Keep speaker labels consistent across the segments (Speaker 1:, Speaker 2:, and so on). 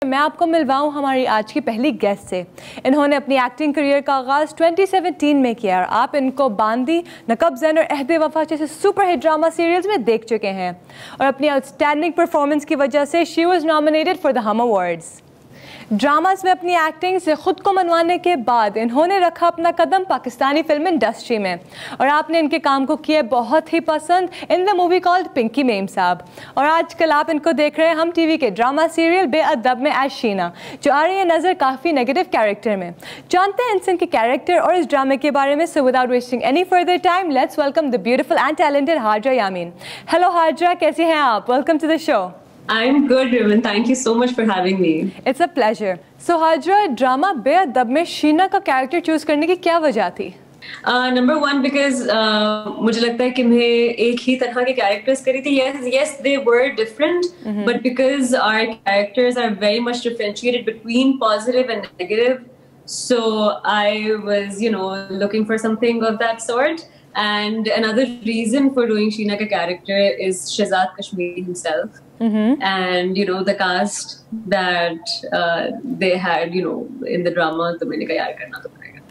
Speaker 1: मैं आपको मिलवाऊँ हमारी आज की पहली गेस्ट से। इन्होंने अपनी एक्टिंग करियर का आगाज़ 2017 में किया और आप इनको बांदी, नकब ज़ैन और अहद वफ़ा जैसे सुपर हिट ड्रामा सीरियल्स में देख चुके हैं और अपनी आउटस्टैंडिंग परफॉर्मेंस की वजह से she was nominated for the हम अवार्ड्स। ड्रामास में अपनी एक्टिंग से ख़ुद को मनवाने के बाद इन्होंने रखा अपना कदम पाकिस्तानी फिल्म इंडस्ट्री में और आपने इनके काम को किया बहुत ही पसंद in the movie called Pinky Memsaab. और आजकल आप इनको देख रहे हैं हम टीवी के ड्रामा सीरियल बेअदब में एज शीना, जो आ रही है नज़र काफ़ी नेगेटिव कैरेक्टर में। जानते हैं इनसे इनके कैरेक्टर और इस ड्रामे के बारे में। So without wasting any further time let's welcome the beautiful and talented Hajra Yameen. Hello Hajra, कैसी हैं आप? Welcome to the show.
Speaker 2: I'm good, Riven. Thank you so much for having me.
Speaker 1: It's a pleasure. So Hazra, drama Beadab में शीना का character choose करने की क्या वजह थी?
Speaker 2: Number one, because मुझे लगता है कि मैं एक ही तरह के कैरेक्टर्स करी थी. Yes, they were different, but because our characters are very much differentiated between positive and negative, so I was, looking for something of that sort. And another reason for doing Sheena ka character is Shehzad Kashmiri himself. And the cast that they had in the drama, तो मैंने कहा यार करना तो पड़ेगा.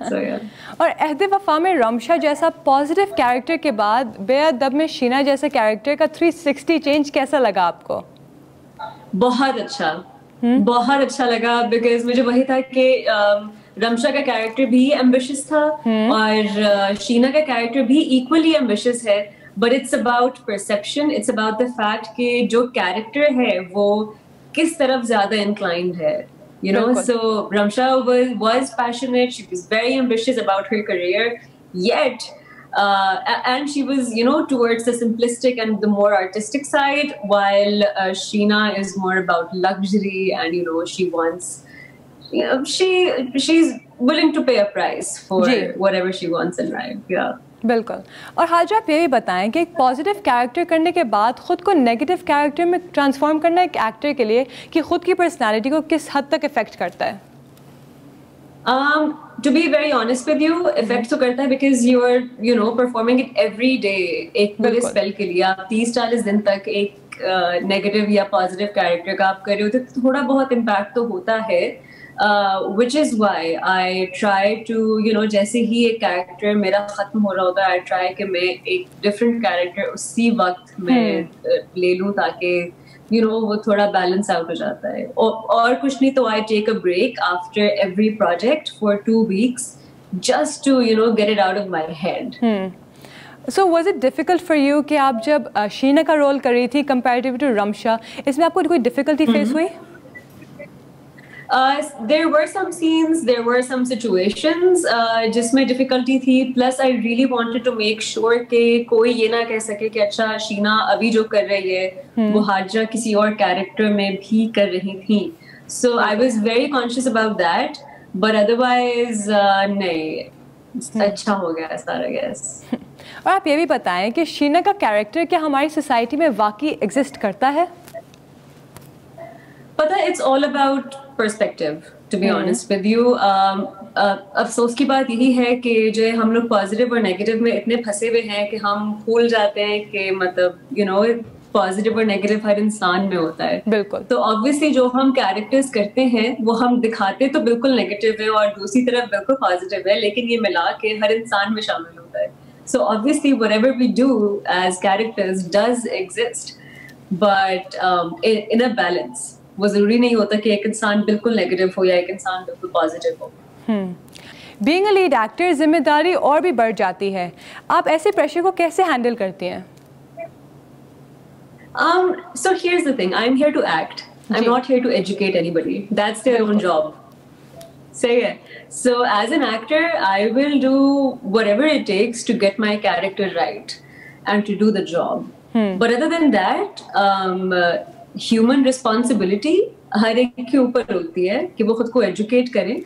Speaker 2: So yeah.
Speaker 1: और अहद वफा में रमशा जैसा पॉजिटिव कैरेक्टर के बाद बेअदब में शीना जैसे कैरेक्टर का 360 चेंज कैसा लगा आपको?
Speaker 2: बहुत अच्छा लगा, बिकॉज मुझे वही था कि रमशा का कैरेक्टर भी एम्बिशियस था और शीना का कैरेक्टर भी इक्वली एम्बिशियस है. But it's about perception, it's about the fact कि जो कैरेक्टर है वो किस तरफ ज्यादा इंक्लाइंड है. So Ramsha was passionate, she was very ambitious about her career, yet and she was towards the simplistic and the more artistic side, while Sheena is more about luxury and she wants she's willing to pay a price for whatever she wants in life. Yeah.
Speaker 1: बिल्कुल. और हाजरा, आप ये भी बताएं कि एक positive character करने के बाद खुद को नेगेटिव कैरेक्टर में ट्रांसफॉर्म करना एक एक्टर के लिए कि खुद की पर्सनालिटी को किस हद तक इफेक्ट करता है?
Speaker 2: To be very honest with you, effect तो करता है because you are performing it every day. एक पूरे स्पेल के लिए आप 30-40 दिन तक एक नेगेटिव या पॉजिटिव कैरेक्टर का आप कर रहे हो तो थोड़ा बहुत इम्पैक्ट तो होता है. Which is why I try to, जैसे ही एक कैरेक्टर मेरा खत्म हो रहा होता है, I try कि मैं एक different कैरेक्टर उसी वक्त में ले लूँ ताकि वो थोड़ा बैलेंस आउट हो जाता है. और कुछ नहीं तो I take a break after every project for 2 weeks just to get it out of my head.
Speaker 1: So was it difficult for you कि आप जब शीना का रोल कर रही थी comparative to रमशा, इसमें आपको कोई डिफिकल्टी फेस हुई?
Speaker 2: There were some scenes, there were some situations जिसमें difficulty थी. Plus I really wanted to make sure कि कोई ये ना कह सके कि अच्छा शीना अभी जो कर रही है वो हाजरा किसी और कैरेक्टर में भी कर रही थी. So I was very conscious about that, but otherwise नहीं, अच्छा हो गया सारा guess.
Speaker 1: और आप ये भी बताएं कि शीना का कैरेक्टर क्या हमारी सोसाइटी में वाकई एग्जिस्ट करता है?
Speaker 2: पता है, it's all about perspective, to be honest with you. अफसोस की बात यही है कि जो हम लोग पॉजिटिव और नेगेटिव में इतने फंसे हुए हैं कि हम भूल जाते हैं कि मतलब पॉजिटिव और नेगेटिव हर इंसान में होता है.
Speaker 1: बिल्कुल.
Speaker 2: तो ऑब्वियसली जो हम कैरेक्टर्स करते हैं वो हम दिखाते तो बिल्कुल नेगेटिव है और दूसरी तरफ बिल्कुल पॉजिटिव है, लेकिन ये मिला के हर इंसान में शामिल होता है. So obviously whatever we do as characters does exist, but in a balance. वो जरूरी नहीं होता कि एक इंसान बिल्कुल नेगेटिव हो या एक इंसान बिल्कुल पॉजिटिव हो.
Speaker 1: बीइंग अ लीड एक्टर जिम्मेदारी और भी बढ़ जाती है. आप ऐसे प्रेशर को कैसे हैंडल करती हैं?
Speaker 2: So here's the thing. I'm here to act. I'm not here to educate anybody. That's their own job. सही है. So as an actor, I will do whatever it takes to get my character right and to do the job. But other than that, human responsibility हर एक के ऊपर होती है कि वो खुद को एजुकेट करें.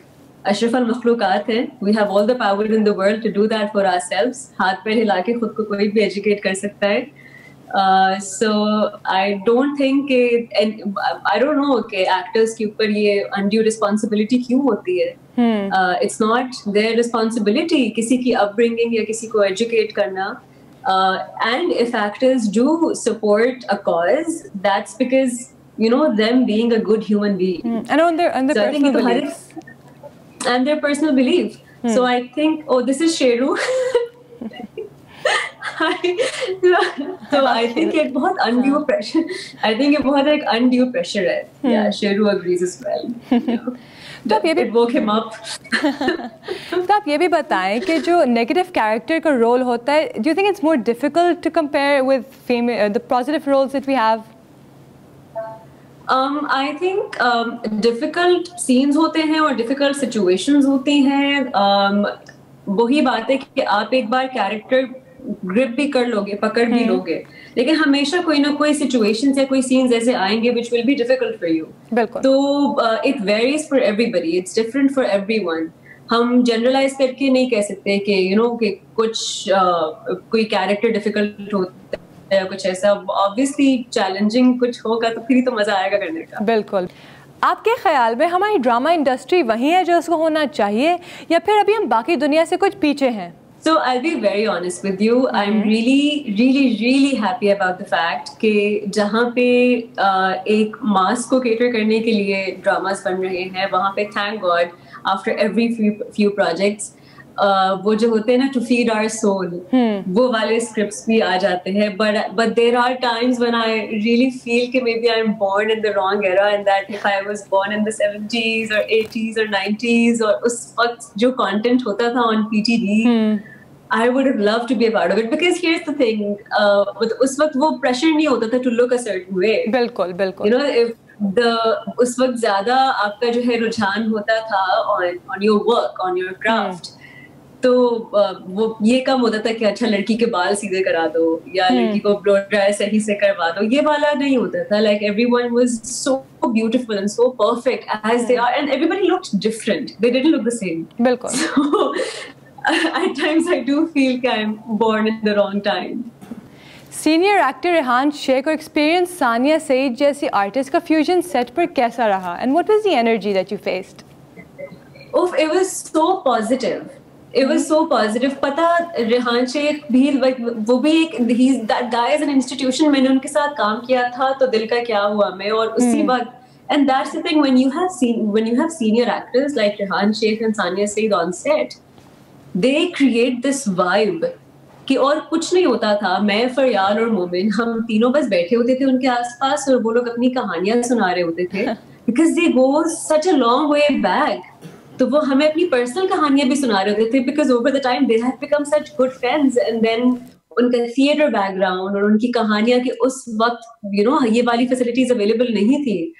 Speaker 2: अशरफुल मखलूकात हैं. We have all the power in the world to do that for ourselves. हाथ पैर हिला के खुद को कोई भी एजुकेट कर सकता है. So I don't think I don't know कि एक्टर्स के ऊपर ये अनड्यू रिस्पॉन्सिबिलिटी क्यों होती है. इट्स नॉट देयर रिस्पॉन्सिबिलिटी किसी की अपब्रिंगिंग या किसी को एजुकेट करना. And if actors do support a cause, that's because you know, them being a good human being.
Speaker 1: And on their
Speaker 2: So I think
Speaker 1: personal
Speaker 2: it
Speaker 1: beliefs.
Speaker 2: and their personal belief. So I think, oh, this is Sheru. So I think it बहुत undue pressure. I think it बहुत एक undue pressure है. Yeah, Sheru agrees as well.
Speaker 1: तो आप ये भी
Speaker 2: It woke him up.
Speaker 1: तो आप ये भी बताएं कि जो नेगेटिव कैरेक्टर का रोल होता है, do you think it's more difficult to compare with the positive roles that we have?
Speaker 2: I think difficult scenes होते हैं और difficult situations होती हैं. वही बात है कि आप एक बार कैरेक्टर ग्रिप भी कर लोगे, पकड़ भी लोगे, लेकिन हमेशा कोई ना कोई सिचुएशंस या कोई सीन्स ऐसे आएंगे which will be difficult for you.
Speaker 1: बिल्कुल.
Speaker 2: तो it varies for everybody. It's different for everyone. हम जनरलाइज करके नहीं कह सकते कि यू नो कि कुछ कोई कैरेक्टर डिफिकल्ट होता है या कुछ ऐसा. ऑब्वियसली चैलेंजिंग कुछ होगा तो फिर ही तो मजा आएगा करने का.
Speaker 1: बिल्कुल. आपके ख्याल में हमारी ड्रामा इंडस्ट्री वही है जो उसको होना चाहिए, या फिर अभी हम बाकी दुनिया से कुछ पीछे हैं?
Speaker 2: So I'll be very honest with you. I'm really happy about the fact कि जहाँ पे एक मास को cater करने के लिए ड्रामास बन रहे हैं, वहाँ पे thank God after every few projects वो जो होते हैं ना to feed our soul, वो वाले scripts भी आ जाते हैं. But there are times when I really feel कि maybe I'm born in the wrong era, and that if I was born in the 70s or 80s or 90s और उस वक्त जो content होता था on PTV, I would have loved to be a part of it, because here's the thing, उस वक्त वो pressure नहीं होता था to look a certain way.
Speaker 1: बिल्कुल बिल्कुल.
Speaker 2: You know, if उस वक्त ज्यादा आपका जो है रुझान होता था on your work, on your craft, तो वो ये कम होता था कि अच्छा लड़की के बाल सीधे करा दो या लड़की को ब्लो ड्राई सही से करवा दो. ये वाला नहीं होता था. Like everyone was so beautiful and so perfect as they are, and everybody looked different. They didn't look the same.
Speaker 1: बिल्कुल.
Speaker 2: So at times I do feel that I'm born in the wrong time.
Speaker 1: Senior actor Rehan Sheikh और experience Sania Saeed जैसी artist का fusion set पर कैसा रहा, and what was the energy that you faced?
Speaker 2: Oof, it was so positive. It was so positive. पता रेहान शेख भी वो भी एक that guy is an institution. मैंने उनके साथ काम किया था तो दिल का क्या हुआ मैं, और उसी बात. And that's the thing, when you have senior actors like Rehan Sheikh and Sania Saeed on set, they create this vibe कि और कुछ नहीं होता था. मैं, फरियाल और मोमिन, हम तीनों बस बैठे होते थे उनके आसपास और वो लोग अपनी कहानियां सुना रहे होते थे, because they go such a long way back. तो वो हमें अपनी पर्सनल कहानियां भी सुना रहे होते थे, because over the time they have become such good friends, and then उनका थिएटर बैकग्राउंड और उनकी कहानियां कि उस वक्त you know ये वाली फैसिलिटीज अवेलेबल नहीं थी,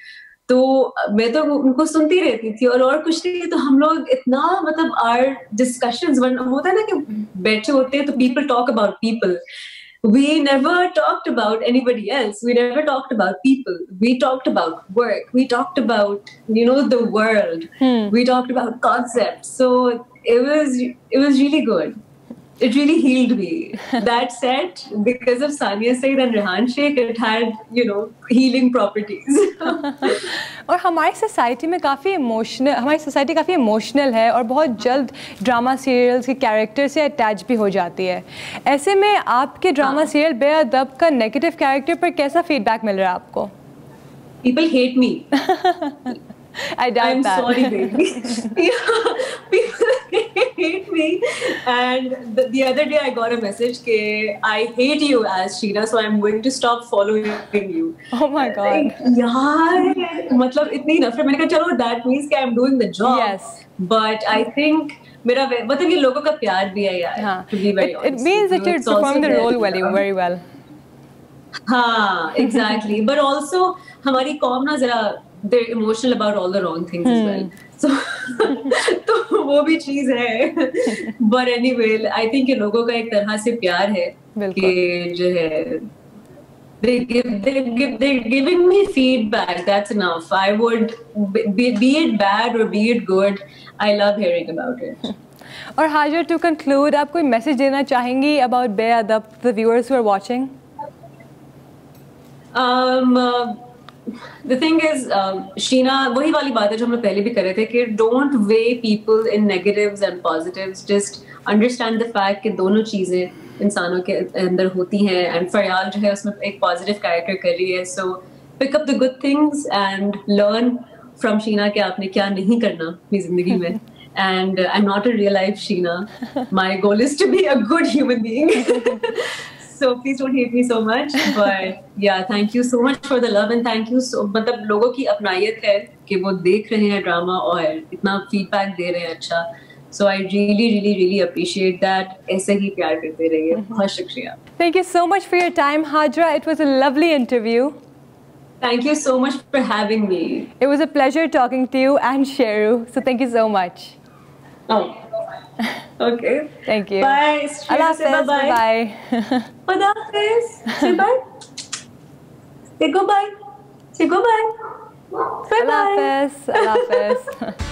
Speaker 2: तो मैं तो उनको सुनती रहती थी और कुछ नहीं. तो हम लोग इतना मतलब आर डिस्कशंस होता है ना कि बैठे होते हैं तो people talk about people. We never talked about anybody else. We never talked about people. We talked about work. We talked about, you know, the world. We talked about concepts. So it was really good. It really healed me. That set, because of Sania Saeed and Rehan Sheikh, it had, you know, healing properties.
Speaker 1: और हमारी society काफ़ी emotional है और बहुत जल्द drama serials के character से attach भी हो जाती है. ऐसे में आपके ड्रामा सीरियल बेअदब का नेगेटिव कैरेक्टर पर कैसा फीडबैक मिल रहा है आपको?
Speaker 2: People hate me.
Speaker 1: I doubt
Speaker 2: I'm
Speaker 1: that.
Speaker 2: sorry, baby. Yeah, people hate me. And the other day I got a message कि I hate you as Sheena, so I'm going to stop following you.
Speaker 1: Oh my God.
Speaker 2: यार मतलब इतनी नफरत. मैंने कहा चलो that means कि I'm doing the job.
Speaker 1: Yes.
Speaker 2: But I think मेरा मतलब ये लोगों का प्यार भी है यार.
Speaker 1: हाँ.
Speaker 2: To be very honest.
Speaker 1: It means that you're performing the role very well.
Speaker 2: हाँ, exactly. But also हमारी कौम ना जरा they're emotional about all the wrong things as well. So तो वो भी चीज है. But anyway, I think ये लोगों का एक तरह से प्यार है कि जो है they're giving me feedback. That's enough. I would be it bad or be it good, I love hearing about it.
Speaker 1: और हाजिर, to conclude, आप कोई मैसेज देना चाहेंगी about बेअदब to the viewers who are watching?
Speaker 2: The thing is, Sheena, वही वाली बात है जो हम लोग पहले भी कर रहे थे कि don't weigh people in negatives and positives. Just understand the fact कि दोनों चीजें इंसानों के अंदर होती हैं. And फरियाल जो है उसमें एक पॉजिटिव कैरेक्टर कर रही है. So pick up the good things and learn from Sheena कि आपने क्या नहीं करना अपनी जिंदगी में. And I'm not a real life Sheena. My goal is to be a good human being. So please don't hate me so much. But yeah, thank you so much for the love and thank you so. मतलब लोगों की अपनायत है कि वो देख रहे हैं drama और इतना फीडबैक दे रहे हैं अच्छा. So I really appreciate that. ऐसे ही प्यार करते रहिए. बहुत शुक्रिया.
Speaker 1: Thank you so much for your time, Hajra. It was a lovely interview.
Speaker 2: Thank you so much for having me.
Speaker 1: It was a pleasure talking to you and Sheru. So thank you so much.
Speaker 2: Oh, okay.
Speaker 1: Thank you.
Speaker 2: Bye.
Speaker 1: Allah Hafiz. Bye.
Speaker 2: Allah Hafiz. Say bye. Say goodbye. Say goodbye. Bye bye.
Speaker 1: Allah Hafiz. Allah Hafiz.